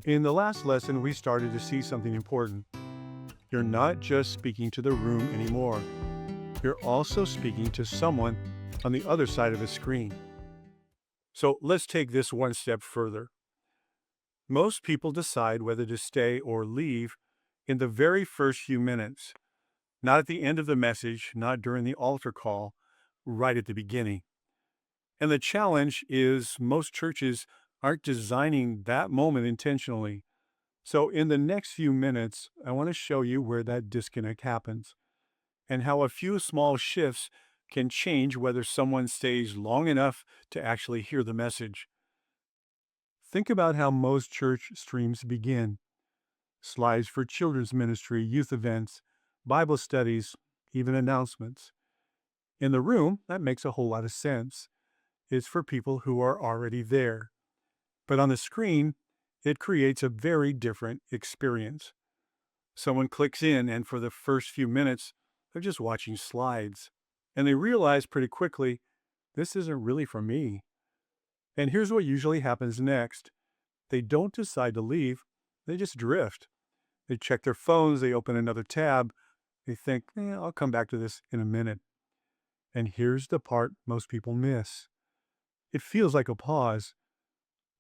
In the last lesson, we started to see something important. You're not just speaking to the room anymore. You're also speaking to someone on the other side of the screen. So let's take this one step further. Most people decide whether to stay or leave in the very first few minutes, not at the end of the message, not during the altar call, right at the beginning. And the challenge is most churches aren't designing that moment intentionally. So, in the next few minutes, I want to show you where that disconnect happens and how a few small shifts can change whether someone stays long enough to actually hear the message. Think about how most church streams begin: slides for children's ministry, youth events, Bible studies, even announcements. In the room, that makes a whole lot of sense. It's for people who are already there. But on the screen, it creates a very different experience. Someone clicks in, and for the first few minutes, they're just watching slides. And they realize pretty quickly, this isn't really for me. And here's what usually happens next: they don't decide to leave, they just drift. They check their phones, they open another tab, they think, I'll come back to this in a minute. And here's the part most people miss: it feels like a pause,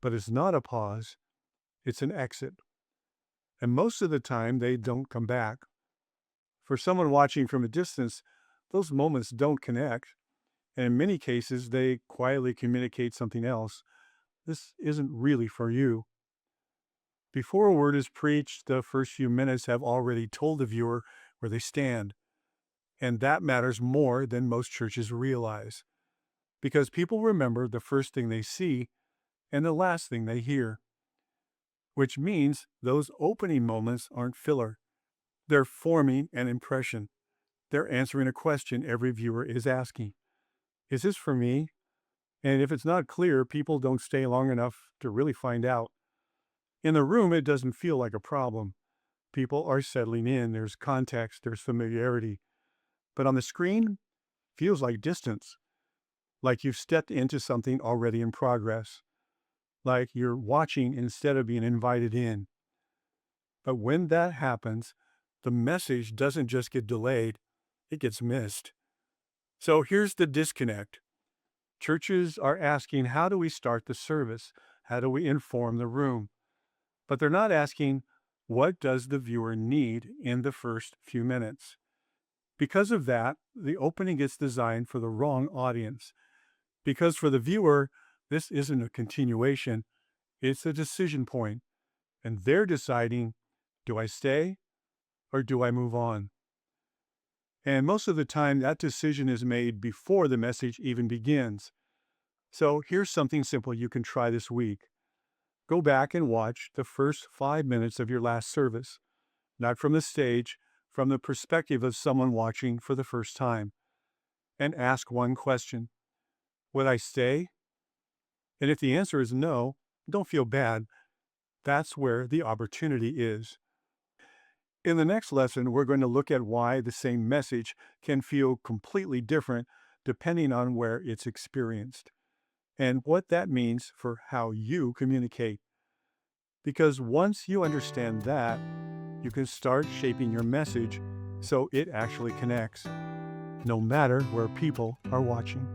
but it's not a pause, it's an exit. And most of the time, they don't come back. For someone watching from a distance, those moments don't connect. And in many cases, they quietly communicate something else. This isn't really for you. Before a word is preached, the first few minutes have already told the viewer where they stand. And that matters more than most churches realize, because people remember the first thing they see and the last thing they hear, which means those opening moments aren't filler. They're forming an impression. They're answering a question every viewer is asking: is this for me? And if it's not clear, people don't stay long enough to really find out. In the room, it doesn't feel like a problem. People are settling in, there's context, there's familiarity. But on the screen, feels like distance, like you've stepped into something already in progress, like you're watching instead of being invited in. But when that happens, the message doesn't just get delayed, it gets missed. So here's the disconnect. Churches are asking, how do we start the service? How do we inform the room? But they're not asking, what does the viewer need in the first few minutes? Because of that, the opening gets designed for the wrong audience. Because for the viewer, this isn't a continuation, it's a decision point. And they're deciding, do I stay or do I move on? And most of the time, that decision is made before the message even begins. So here's something simple you can try this week. Go back and watch the first 5 minutes of your last service, not from the stage, from the perspective of someone watching for the first time, and ask one question: would I stay? And if the answer is no, don't feel bad. That's where the opportunity is. In the next lesson, we're going to look at why the same message can feel completely different depending on where it's experienced, and what that means for how you communicate. Because once you understand that, you can start shaping your message so it actually connects, no matter where people are watching.